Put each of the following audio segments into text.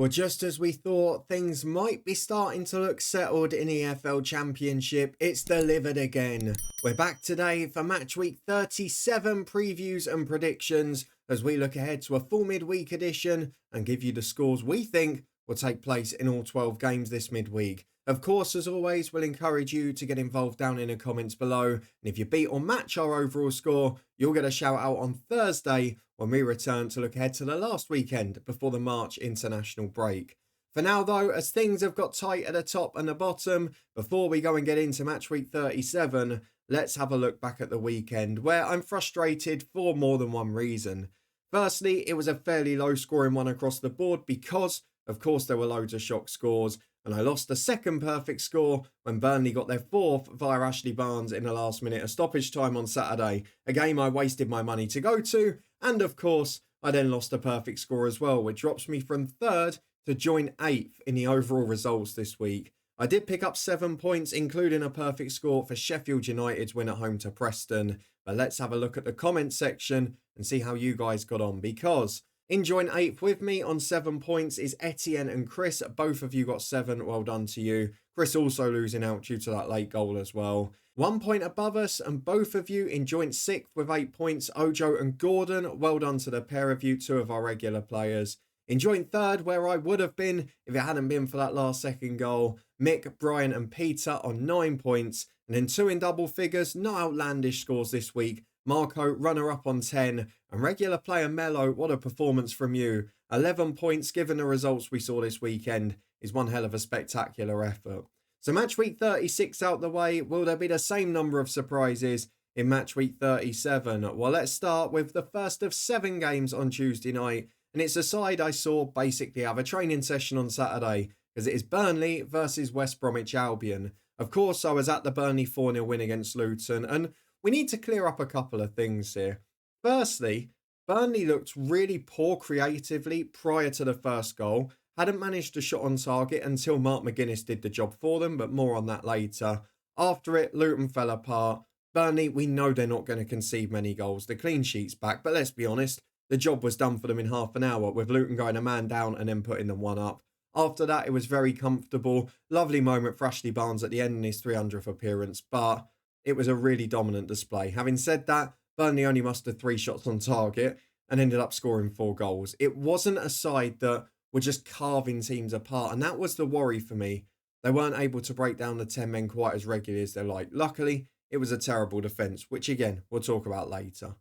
Well, just as we thought things might be starting to look settled in EFL Championship, it's delivered again. We're back today for Matchweek 37 previews and predictions as we look ahead to a full midweek edition and give you the scores we think will take place in all 12 games this midweek. Of course, as always, we'll encourage you to get involved down in the comments below. And if you beat or match our overall score, you'll get a shout out on Thursday when we return to look ahead to the last weekend before the March international break. For now, though, as things have got tight at the top and the bottom, before we go and get into Matchweek 37, let's have a look back at the weekend, where I'm frustrated for more than one reason. Firstly, it was a fairly low scoring one across the board because, of course, there were loads of shock scores, and I lost the second perfect score when Burnley got their fourth via Ashley Barnes in the last minute of stoppage time on Saturday, a game I wasted my money to go to, and of course, I then lost a perfect score as well, which drops me from third to join 8th in the overall results this week. I did pick up 7 points, including a perfect score for Sheffield United's win at home to Preston, but let's have a look at the comments section and see how you guys got on, because in joint 8th with me on 7 points is Etienne and Chris. Both of you got 7. Well done to you. Chris also losing out due to that late goal as well. 1 point above us, and both of you in joint 6th with 8 points. Ojo and Gordon. Well done to the pair of you, 2 of our regular players. In joint 3rd, where I would have been if it hadn't been for that last second goal, Mick, Brian and Peter on 9 points. And then 2 in double figures. No outlandish scores this week. Marco, runner-up on 10, and regular player Mello, what a performance from you. 11 points given the results we saw this weekend is one hell of a spectacular effort. So match week 36 out the way, will there be the same number of surprises in match week 37? Well, let's start with the first of 7 games on Tuesday night, and it's a side I saw basically have a training session on Saturday, because it is Burnley versus West Bromwich Albion. Of course, I was at the Burnley 4-0 win against Luton, and we need to clear up a couple of things here. Firstly, Burnley looked really poor creatively prior to the first goal. Hadn't managed a shot on target until Mark McGuinness did the job for them, but more on that later. After it, Luton fell apart. Burnley, we know they're not going to concede many goals. The clean sheet's back, but let's be honest, the job was done for them in half an hour, with Luton going a man down and then putting them one up. After that, it was very comfortable. Lovely moment for Ashley Barnes at the end in his 300th appearance, but it was a really dominant display. Having said that, Burnley only mustered 3 shots on target and ended up scoring 4 goals. It wasn't a side that were just carving teams apart, and that was the worry for me. They weren't able to break down the 10 men quite as regularly as they like. Luckily, it was a terrible defence, which again, we'll talk about later.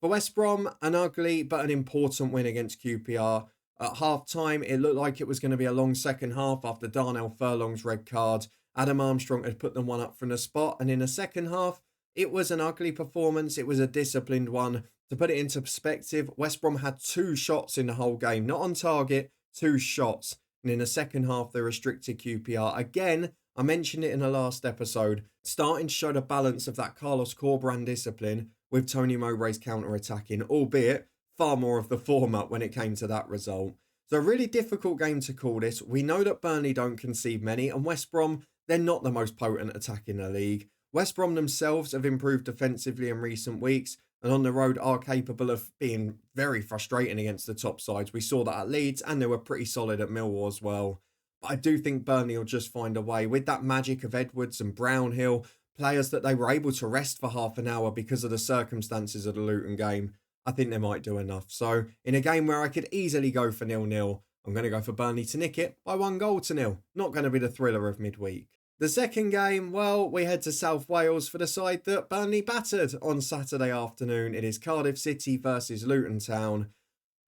For West Brom, an ugly but an important win against QPR. At half-time, it looked like it was going to be a long second half after Darnell Furlong's red card. Adam Armstrong had put them one up from the spot, and in the second half, it was an ugly performance. It was a disciplined one. To put it into perspective, West Brom had 2 shots in the whole game, not on target, 2 shots. And in the second half, they restricted QPR. Again, I mentioned it in the last episode, starting to show the balance of that Carlos Corberán discipline with Tony Mowbray's counter-attacking, albeit far more of the former when it came to that result. So a really difficult game to call this. We know that Burnley don't concede many, and West Brom, they're not the most potent attack in the league. West Brom themselves have improved defensively in recent weeks, and on the road are capable of being very frustrating against the top sides. We saw that at Leeds, and they were pretty solid at Millwall as well. But I do think Burnley will just find a way with that magic of Edwards and Brownhill, players that they were able to rest for half an hour because of the circumstances of the Luton game. I think they might do enough. So in a game where I could easily go for 0-0, I'm going to go for Burnley to nick it by 1-0. Not going to be the thriller of midweek. The second game, well, we head to South Wales for the side that Burnley battered on Saturday afternoon. It is Cardiff City versus Luton Town.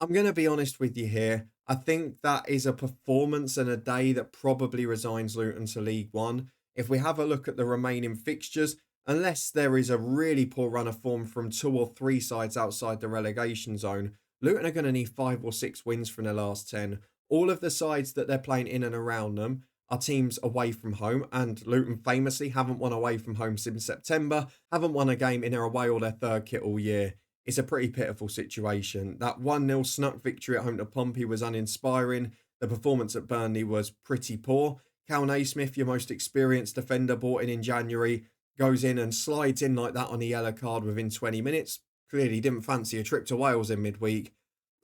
I'm going to be honest with you here. I think that is a performance and a day that probably resigns Luton to League One. If we have a look at the remaining fixtures, unless there is a really poor run of form from 2 or 3 sides outside the relegation zone, Luton are going to need 5 or 6 wins from their last 10. All of the sides that they're playing in and around them are teams away from home, and Luton famously haven't won away from home since September, haven't won a game in their away or their third kit all year. It's a pretty pitiful situation. That 1-0 snuck victory at home to Pompey was uninspiring. The performance at Burnley was pretty poor. Cal Naismith, your most experienced defender bought in January, goes in and slides in like that on a yellow card within 20 minutes. Clearly didn't fancy a trip to Wales in midweek.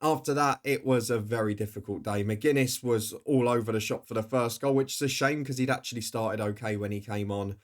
After that, it was a very difficult day. McGuinness was all over the shop for the first goal, which is a shame because he'd actually started okay when he came on.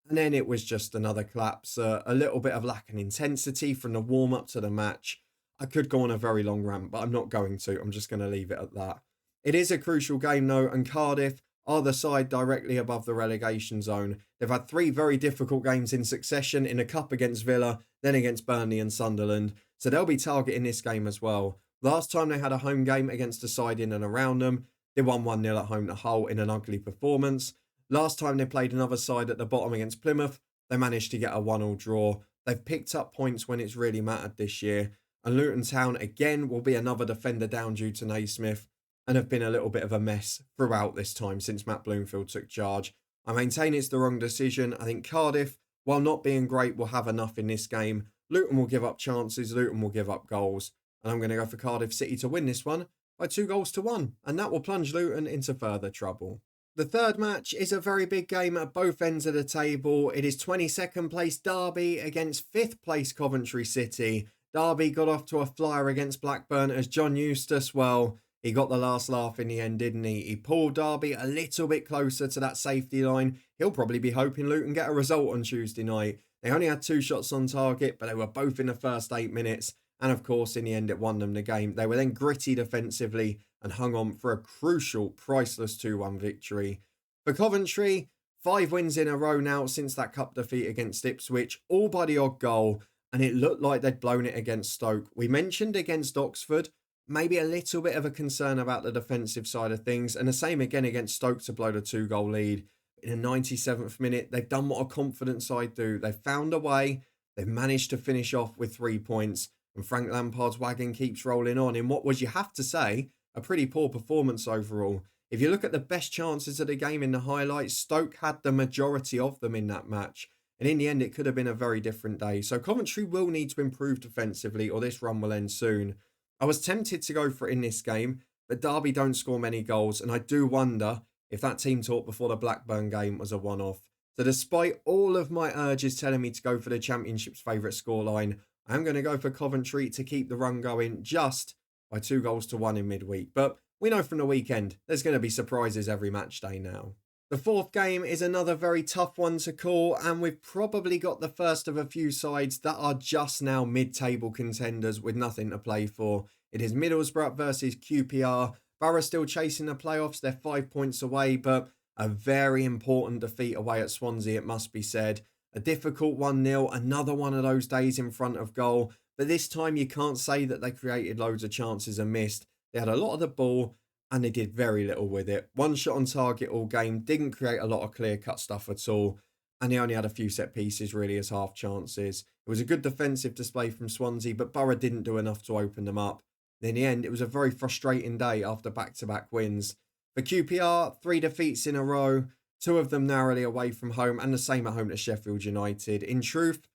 And then it was just another collapse, a little bit of lack of intensity from the warm-up to the match. I could go on a very long rant, but I'm not going to. I'm just going to leave it at that. It is a crucial game, though, and Cardiff are the side directly above the relegation zone. They've had 3 very difficult games in succession in the Cup against Villa, then against Burnley and Sunderland. So they'll be targeting this game as well. Last time they had a home game against a side in and around them, they won 1-0 at home to Hull in an ugly performance. Last time they played another side at the bottom against Plymouth, they managed to get a 1-1 draw. They've picked up points when it's really mattered this year. And Luton Town, again, will be another defender down due to Naismith and have been a little bit of a mess throughout this time since Matt Bloomfield took charge. I maintain it's the wrong decision. I think Cardiff, while not being great, will have enough in this game. Luton will give up chances. Luton will give up goals. And I'm going to go for Cardiff City to win this one by 2-1. And that will plunge Luton into further trouble. The third match is a very big game at both ends of the table. It is 22nd place Derby against 5th place Coventry City. Derby got off to a flyer against Blackburn as John Eustace, well, he got the last laugh in the end, didn't he? He pulled Derby a little bit closer to that safety line. He'll probably be hoping Luton get a result on Tuesday night. They only had 2 shots on target, but they were both in the first 8 minutes. And of course, in the end, it won them the game. They were then gritty defensively and hung on for a crucial, priceless 2-1 victory. For Coventry, 5 wins in a row now since that cup defeat against Ipswich, all by the odd goal, and it looked like they'd blown it against Stoke. We mentioned against Oxford, maybe a little bit of a concern about the defensive side of things, and the same again against Stoke to blow the 2-goal lead. In the 97th minute, they've done what a confident side do. They've found a way, they've managed to finish off with 3 points, and Frank Lampard's wagon keeps rolling on in what was, you have to say, a pretty poor performance overall. If you look at the best chances of the game in the highlights, Stoke had the majority of them in that match. And in the end, it could have been a very different day. So Coventry will need to improve defensively or this run will end soon. I was tempted to go for it in this game, but Derby don't score many goals. And I do wonder if that team talk before the Blackburn game was a one-off. So despite all of my urges telling me to go for the Championship's favourite scoreline, I'm going to go for Coventry to keep the run going just by 2-1 in midweek. But we know from the weekend, there's going to be surprises every match day now. The fourth game is another very tough one to call, and we've probably got the first of a few sides that are just now mid-table contenders with nothing to play for. It is Middlesbrough versus QPR. Borough still chasing the playoffs. They're 5 points away, but a very important defeat away at Swansea, it must be said. A difficult 1-0, another one of those days in front of goal. But this time you can't say that they created loads of chances and missed. They had a lot of the ball and they did very little with it. 1 shot on target all game, didn't create a lot of clear-cut stuff at all. And they only had a few set pieces really as half chances. It was a good defensive display from Swansea, but Borough didn't do enough to open them up. In the end, it was a very frustrating day after back-to-back wins. For QPR, 3 defeats in a row, 2 of them narrowly away from home, and the same at home to Sheffield United. In truth,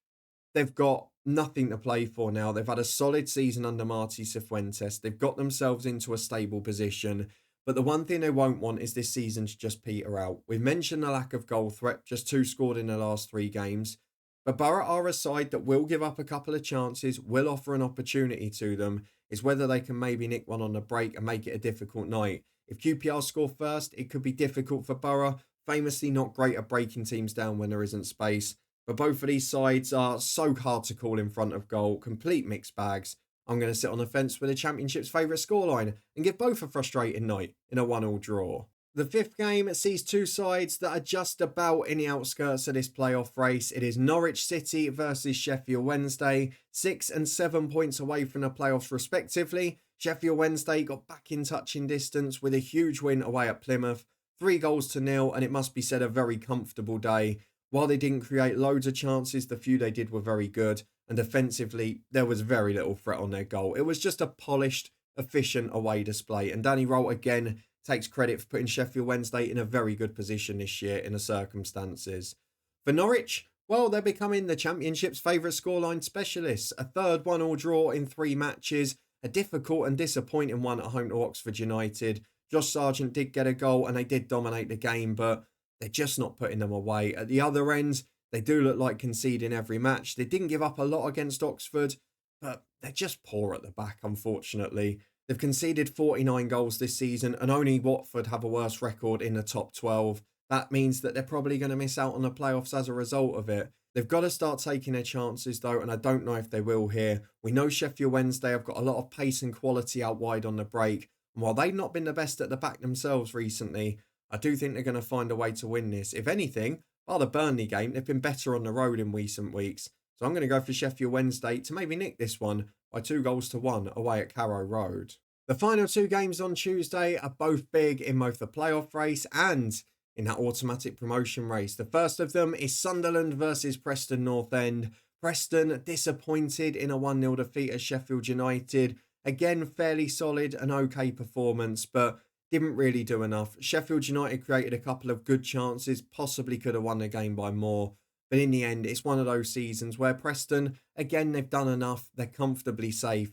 they've got nothing to play for now. They've had a solid season under Marty Cifuentes. They've got themselves into a stable position. But the one thing they won't want is this season to just peter out. We've mentioned the lack of goal threat, just 2 scored in the last 3 games. But Borough are a side that will give up a couple of chances, will offer an opportunity to them. It's whether they can maybe nick one on the break and make it a difficult night. If QPR score first, it could be difficult for Borough. Famously not great at breaking teams down when there isn't space. But both of these sides are so hard to call in front of goal, complete mixed bags. I'm going to sit on the fence with the Championship's favourite scoreline and give both a frustrating night in a 1-1 draw. The 5th game sees 2 sides that are just about in the outskirts of this playoff race. It is Norwich City versus Sheffield Wednesday, 6 and 7 points away from the playoffs respectively. Sheffield Wednesday got back in touching distance with a huge win away at Plymouth, 3-0, and it must be said a very comfortable day. While they didn't create loads of chances, the few they did were very good. And defensively, there was very little threat on their goal. It was just a polished, efficient away display. And Danny Rolt again takes credit for putting Sheffield Wednesday in a very good position this year in the circumstances. For Norwich, well, they're becoming the Championship's favourite scoreline specialists. A 3rd 1-1 draw in 3 matches. A difficult and disappointing one at home to Oxford United. Josh Sargent did get a goal and they did dominate the game, but they're just not putting them away. At the other end, they do look like conceding every match. They didn't give up a lot against Oxford, but they're just poor at the back, unfortunately. They've conceded 49 goals this season, and only Watford have a worse record in the top 12. That means that they're probably going to miss out on the playoffs as a result of it. They've got to start taking their chances, though, and I don't know if they will here. We know Sheffield Wednesday have got a lot of pace and quality out wide on the break, and while they've not been the best at the back themselves recently, I do think they're going to find a way to win this. If anything, bar the Burnley game, they've been better on the road in recent weeks. So I'm going to go for Sheffield Wednesday to maybe nick this one by 2-1 away at Carrow Road. The final two games on Tuesday are both big in both the playoff race and in that automatic promotion race. The first of them is Sunderland versus Preston North End. Preston disappointed in a 1-0 defeat at Sheffield United. Again, fairly solid and okay performance, but didn't really do enough. Sheffield United created a couple of good chances, possibly could have won the game by more. But in the end, it's one of those seasons where Preston, again, they've done enough. They're comfortably safe.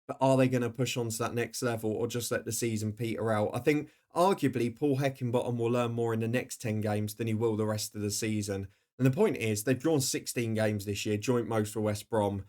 But are they going to push on to that next level or just let the season peter out? I think arguably Paul Heckingbottom will learn more in the next 10 games than he will the rest of the season. And the point is, they've drawn 16 games this year, joint most for West Brom.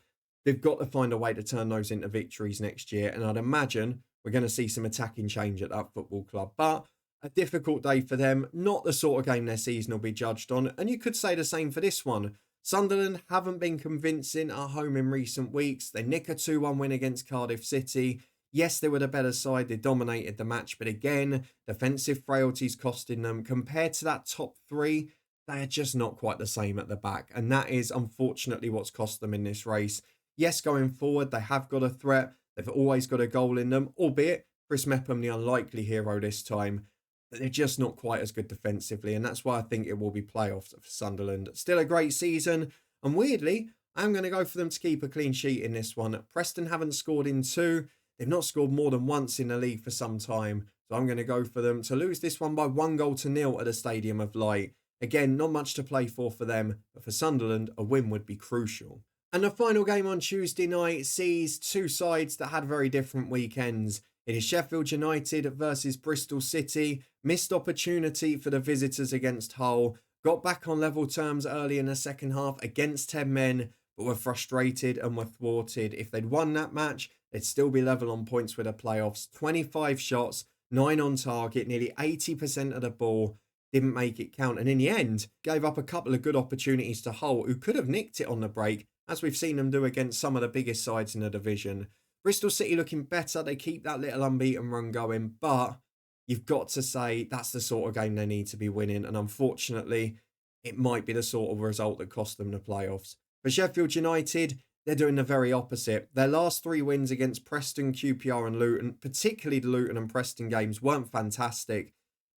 They've got to find a way to turn those into victories next year. And I'd imagine we're going to see some attacking change at that football club. But a difficult day for them, not the sort of game their season will be judged on. And you could say the same for this one. Sunderland haven't been convincing at home in recent weeks. They nick a 2-1 win against Cardiff City. Yes, they were the better side. They dominated the match. But again, defensive frailties costing them. Compared to that top three, they are just not quite the same at the back. And that is unfortunately what's cost them in this race. Yes, going forward, they have got a threat. They've always got a goal in them, albeit Chris Mepham, the unlikely hero this time. But they're just not quite as good defensively, and that's why I think it will be playoffs for Sunderland. Still a great season, and weirdly, I'm going to go for them to keep a clean sheet in this one. Preston haven't scored in 2. They've not scored more than once in the league for some time, so I'm going to go for them to lose this one by 1-0 at the Stadium of Light. Again, not much to play for them, but for Sunderland, a win would be crucial. And the final game on Tuesday night sees two sides that had very different weekends. It is Sheffield United versus Bristol City. Missed opportunity for the visitors against Hull. Got back on level terms early in the second half against 10 men, but were frustrated and were thwarted. If they'd won that match, they'd still be level on points with the playoffs. 25 shots, 9 on target, nearly 80% of the ball. Didn't make it count. And in the end, gave up a couple of good opportunities to Hull, who could have nicked it on the break, as we've seen them do against some of the biggest sides in the division. Bristol City looking better. They keep that little unbeaten run going, but you've got to say that's the sort of game they need to be winning. And unfortunately, it might be the sort of result that cost them the playoffs. For Sheffield United, they're doing the very opposite. Their last 3 wins against Preston, QPR and Luton, particularly the Luton and Preston games, weren't fantastic.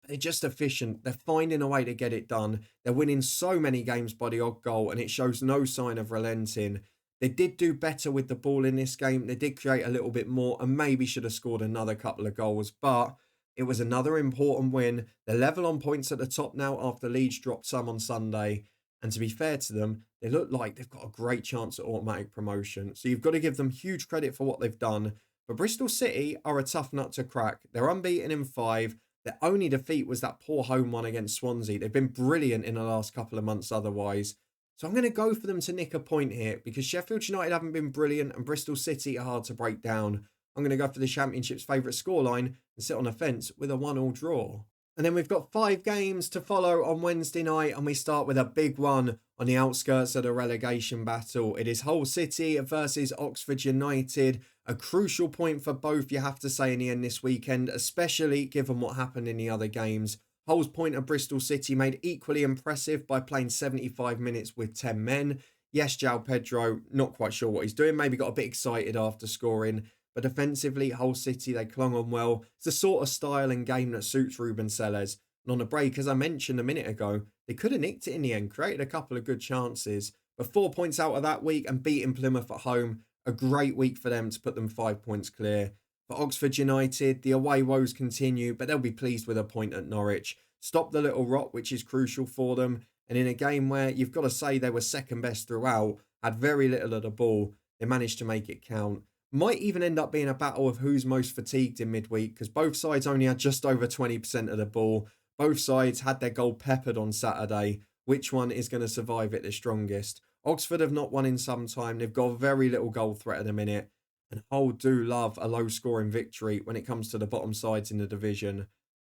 They're just efficient. They're finding a way to get it done. They're winning so many games by the odd goal, and it shows no sign of relenting. They did do better with the ball in this game. They did create a little bit more and maybe should have scored another couple of goals, but it was another important win. They're level on points at the top now after Leeds dropped some on Sunday. And to be fair to them, they look like they've got a great chance at automatic promotion. So you've got to give them huge credit for what they've done. But Bristol City are a tough nut to crack. They're unbeaten in 5. Their only defeat was that poor home one against Swansea. They've been brilliant in the last couple of months otherwise. So I'm going to go for them to nick a point here because Sheffield United haven't been brilliant and Bristol City are hard to break down. I'm going to go for the Championship's favourite scoreline and sit on the fence with a 1-1 draw. And then we've got 5 games to follow on Wednesday night, and we start with a big one on the outskirts of the relegation battle. It is Hull City versus Oxford United. A crucial point for both, you have to say, in the end this weekend, especially given what happened in the other games. Hull's point at Bristol City made equally impressive by playing 75 minutes with 10 men. Yes, João Pedro, not quite sure what he's doing. Maybe got a bit excited after scoring. But defensively, Hull City, they clung on well. It's the sort of style and game that suits Ruben Selles. And on the break, as I mentioned a minute ago, they could have nicked it in the end, created a couple of good chances. But 4 points out of that week and beating Plymouth at home, a great week for them to put them 5 points clear. For Oxford United, the away woes continue, but they'll be pleased with a point at Norwich. Stop the little rot, which is crucial for them. And in a game where you've got to say they were second best throughout, had very little of the ball, they managed to make it count. Might even end up being a battle of who's most fatigued in midweek because both sides only had just over 20% of the ball. Both sides had their goal peppered on Saturday. Which one is going to survive it the strongest? Oxford have not won in some time. They've got very little goal threat at the minute. And Hull do love a low-scoring victory when it comes to the bottom sides in the division.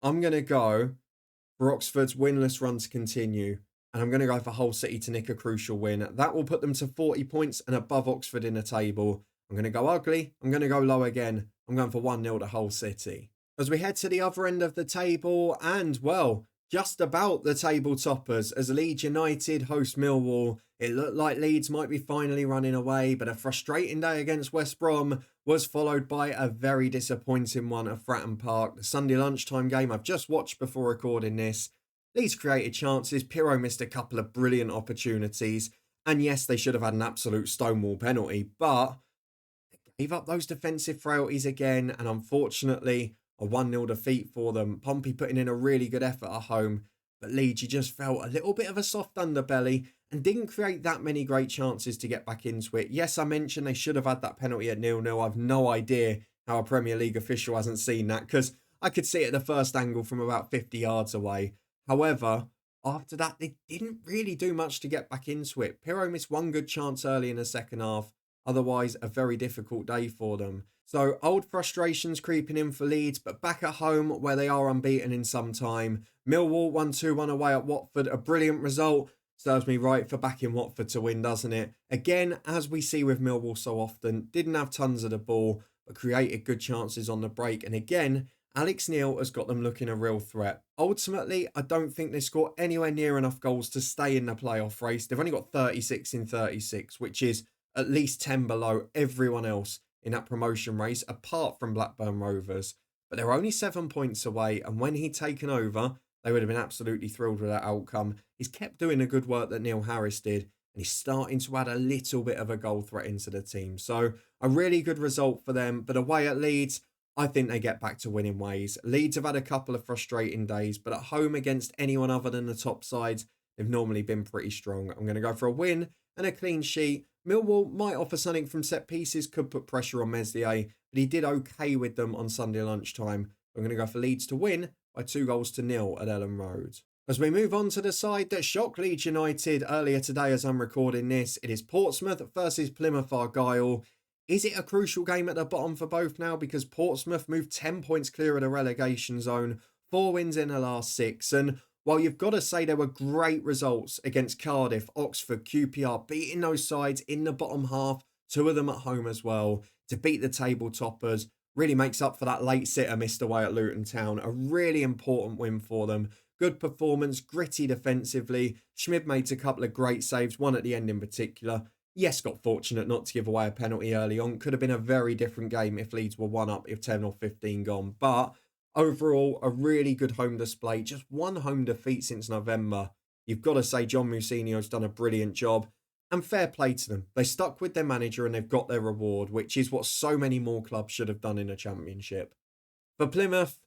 I'm going to go for Oxford's winless run to continue. And I'm going to go for Hull City to nick a crucial win. That will put them to 40 points and above Oxford in the table. I'm going to go ugly. I'm going to go low again. I'm going for 1-0 to Hull City. As we head to the other end of the table and, well, just about the table toppers as Leeds United host Millwall. It looked like Leeds might be finally running away, but a frustrating day against West Brom was followed by a very disappointing one at Fratton Park. The Sunday lunchtime game I've just watched before recording this. Leeds created chances, Pirro missed a couple of brilliant opportunities, and yes, they should have had an absolute stonewall penalty, but they gave up those defensive frailties again, and unfortunately, a 1-0 defeat for them. Pompey putting in a really good effort at home, but Leeds, you just felt a little bit of a soft underbelly and didn't create that many great chances to get back into it. Yes, I mentioned they should have had that penalty at 0-0. I've no idea how a Premier League official hasn't seen that because I could see it at the first angle from about 50 yards away. However, after that, they didn't really do much to get back into it. Pirro missed one good chance early in the second half. Otherwise, a very difficult day for them. So, old frustrations creeping in for Leeds, but back at home where they are unbeaten in some time. Millwall 1-2-1 away at Watford, a brilliant result. Serves me right for backing Watford to win, doesn't it? Again, as we see with Millwall so often, didn't have tons of the ball, but created good chances on the break. And again, Alex Neil has got them looking a real threat. Ultimately, I don't think they score anywhere near enough goals to stay in the playoff race. They've only got 36 in 36, which is at least 10 below everyone else in that promotion race, apart from Blackburn Rovers. But they're only 7 points away, and when he'd taken over, they would have been absolutely thrilled with that outcome. He's kept doing the good work that Neil Harris did, and he's starting to add a little bit of a goal threat into the team. So, a really good result for them, but away at Leeds, I think they get back to winning ways. Leeds have had a couple of frustrating days, but at home against anyone other than the top sides, they've normally been pretty strong. I'm going to go for a win and a clean sheet. Millwall might offer something from set pieces, could put pressure on Meslier, but he did okay with them on Sunday lunchtime. I'm going to go for Leeds to win by 2-0 at Ellen Road. As we move on to the side that shocked Leeds United earlier today as I'm recording this, it is Portsmouth versus Plymouth Argyle. Is it a crucial game at the bottom for both now? Because Portsmouth moved 10 points clear of the relegation zone, 4 wins in the last 6. And while you've got to say there were great results against Cardiff, Oxford, QPR, beating those sides in the bottom half, 2 of them at home as well, to beat the table toppers, really makes up for that late sitter missed away at Luton Town. A really important win for them. Good performance, gritty defensively. Schmid made a couple of great saves, one at the end in particular. Yes, got fortunate not to give away a penalty early on. Could have been a very different game if Leeds were 1 up, if 10 or 15 gone. But overall, a really good home display. Just one home defeat since November. You've got to say John Mousinho's done a brilliant job. And fair play to them. They stuck with their manager and they've got their reward, which is what so many more clubs should have done in a championship. For Plymouth,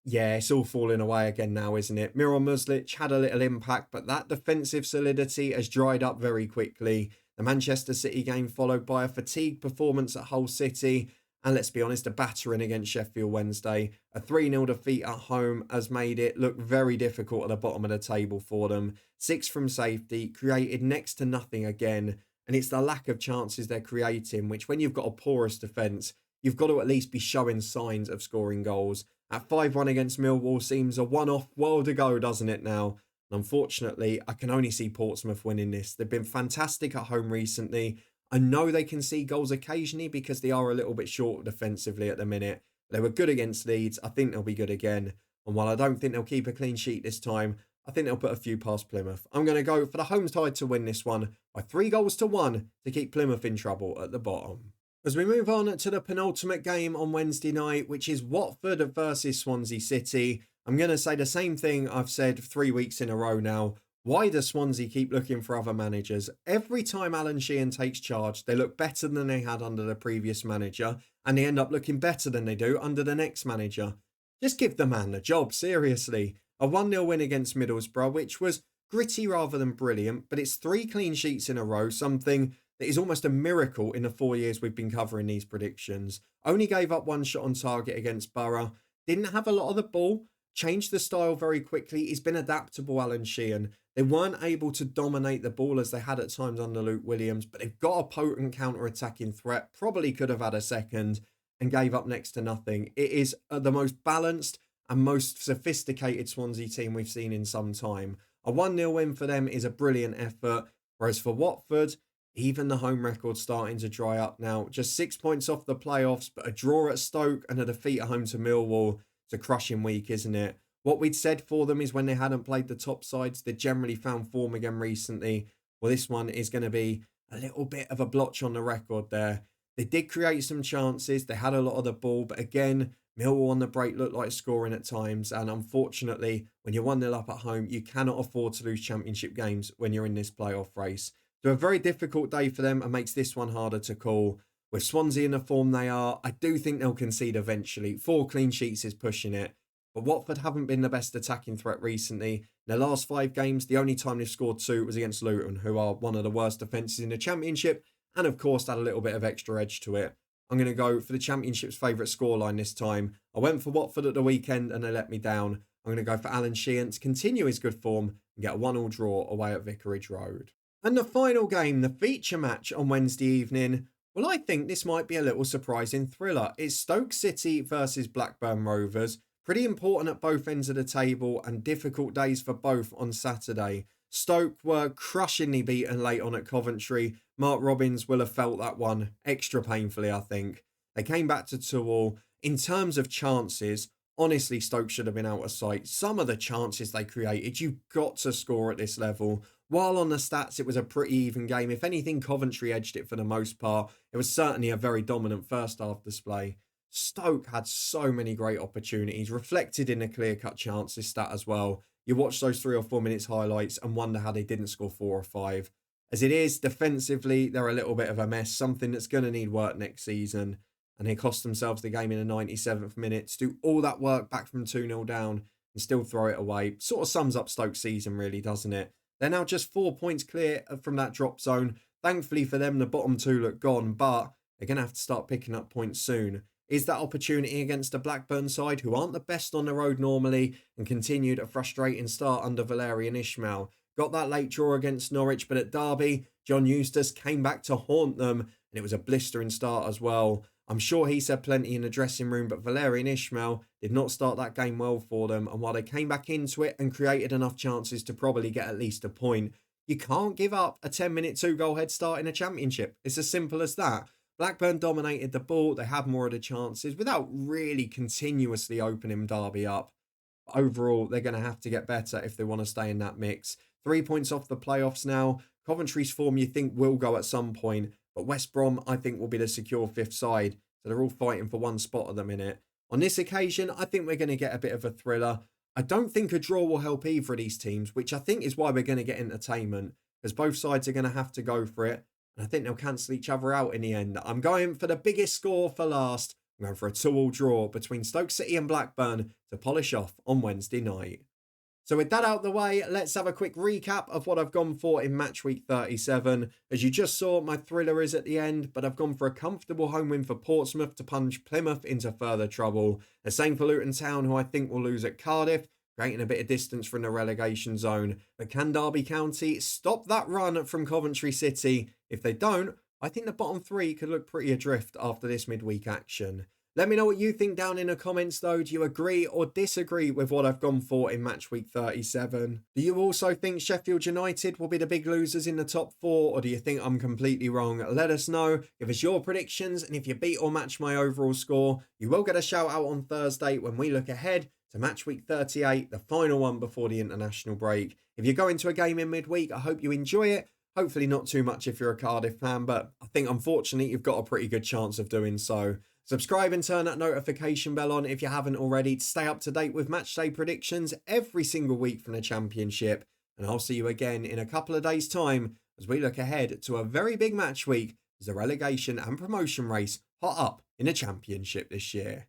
yeah, it's all falling away again now, isn't it? Miro Muslic had a little impact, but that defensive solidity has dried up very quickly. The Manchester City game followed by a fatigued performance at Hull City. And let's be honest, a battering against Sheffield Wednesday. A 3-0 defeat at home has made it look very difficult at the bottom of the table for them. 6 from safety, created next to nothing again. And it's the lack of chances they're creating, which when you've got a porous defence, you've got to at least be showing signs of scoring goals. At 5-1 against Millwall seems a one-off world ago, doesn't it now? And unfortunately, I can only see Portsmouth winning this. They've been fantastic at home recently. I know they can see goals occasionally because they are a little bit short defensively at the minute. They were good against Leeds. I think they'll be good again. And while I don't think they'll keep a clean sheet this time, I think they'll put a few past Plymouth. I'm going to go for the home side to win this one by 3-1 to keep Plymouth in trouble at the bottom. As we move on to the penultimate game on Wednesday night, which is Watford versus Swansea City, I'm going to say the same thing I've said 3 weeks in a row now. Why does Swansea keep looking for other managers? Every time Alan Sheehan takes charge, they look better than they had under the previous manager, and they end up looking better than they do under the next manager. Just give the man the job, seriously. A 1-0 win against Middlesbrough, which was gritty rather than brilliant, but it's 3 clean sheets in a row, something that is almost a miracle in the 4 years we've been covering these predictions. Only gave up 1 shot on target against Borough. Didn't have a lot of the ball. Changed the style very quickly. He's been adaptable, Alan Sheehan. They weren't able to dominate the ball as they had at times under Luke Williams, but they've got a potent counter-attacking threat, probably could have had a second, and gave up next to nothing. It is the most balanced and most sophisticated Swansea team we've seen in some time. A 1-0 win for them is a brilliant effort, whereas for Watford, even the home record's starting to dry up now. Just 6 points off the playoffs, but a draw at Stoke and a defeat at home to Millwall. It's a crushing week, isn't it? What we'd said for them is when they hadn't played the top sides, they generally found form again recently. Well, this one is going to be a little bit of a blotch on the record there. They did create some chances. They had a lot of the ball, but again, Millwall on the break looked like scoring at times. And unfortunately, when you're 1-0 up at home, you cannot afford to lose championship games when you're in this playoff race. So a very difficult day for them and makes this one harder to call. With Swansea in the form they are, I do think they'll concede eventually. 4 clean sheets is pushing it. But Watford haven't been the best attacking threat recently. In their last 5 games, the only time they've scored 2 was against Luton, who are one of the worst defences in the Championship, and of course had a little bit of extra edge to it. I'm going to go for the Championship's favourite scoreline this time. I went for Watford at the weekend and they let me down. I'm going to go for Alan Sheehan to continue his good form and get a 1-1 draw away at Vicarage Road. And the final game, the feature match on Wednesday evening. Well, I think this might be a little surprising thriller. It's Stoke City versus Blackburn Rovers. Pretty important at both ends of the table and difficult days for both on Saturday. Stoke were crushingly beaten late on at Coventry. Mark Robins will have felt that one extra painfully, I think. They came back to 2-2. In terms of chances, honestly, Stoke should have been out of sight. Some of the chances they created, you've got to score at this level. While on the stats, it was a pretty even game. If anything, Coventry edged it for the most part. It was certainly a very dominant first half display. Stoke had so many great opportunities, reflected in a clear-cut chances stat as well. You watch those 3 or 4 minutes highlights and wonder how they didn't score 4 or 5. As it is, defensively, they're a little bit of a mess, something that's going to need work next season. And they cost themselves the game in the 97th minute to do all that work back from 2-0 down and still throw it away. Sort of sums up Stoke's season, really, doesn't it? They're now just 4 points clear from that drop zone. Thankfully for them, the bottom 2 look gone, but they're going to have to start picking up points soon. Is that opportunity against a Blackburn side who aren't the best on the road normally and continued a frustrating start under Valérien Ismaël. Got that late draw against Norwich, but at Derby, John Eustace came back to haunt them and it was a blistering start as well. I'm sure he said plenty in the dressing room, but Valérien Ismaël did not start that game well for them. And while they came back into it and created enough chances to probably get at least a point, you can't give up a 10-minute 2-goal head start in a championship. It's as simple as that. Blackburn dominated the ball. They had more of the chances without really continuously opening Derby up. Overall, they're going to have to get better if they want to stay in that mix. 3 points off the playoffs now. Coventry's form you think will go at some point, but West Brom I think will be the secure 5th side. So they're all fighting for one spot at the minute. On this occasion, I think we're going to get a bit of a thriller. I don't think a draw will help either of these teams, which I think is why we're going to get entertainment, because both sides are going to have to go for it. And I think they'll cancel each other out in the end. I'm going for the biggest score for last. I'm going for a 2-2 draw between Stoke City and Blackburn to polish off on Wednesday night. So with that out the way, let's have a quick recap of what I've gone for in Matchweek 37. As you just saw, my thriller is at the end, but I've gone for a comfortable home win for Portsmouth to plunge Plymouth into further trouble. The same for Luton Town, who I think will lose at Cardiff, creating a bit of distance from the relegation zone. But can Derby County stop that run from Coventry City? If they don't, I think the bottom 3 could look pretty adrift after this midweek action. Let me know what you think down in the comments though. Do you agree or disagree with what I've gone for in Matchweek 37? Do you also think Sheffield United will be the big losers in the top 4, or do you think I'm completely wrong? Let us know. Give us your predictions, and if you beat or match my overall score, you will get a shout out on Thursday when we look ahead to Matchweek 38, the final one before the international break. If you're going to a game in midweek, I hope you enjoy it. Hopefully not too much if you're a Cardiff fan, but I think unfortunately you've got a pretty good chance of doing so. Subscribe and turn that notification bell on if you haven't already to stay up to date with matchday predictions every single week from the Championship. And I'll see you again in a couple of days' time as we look ahead to a very big match week as the relegation and promotion race hot up in the Championship this year.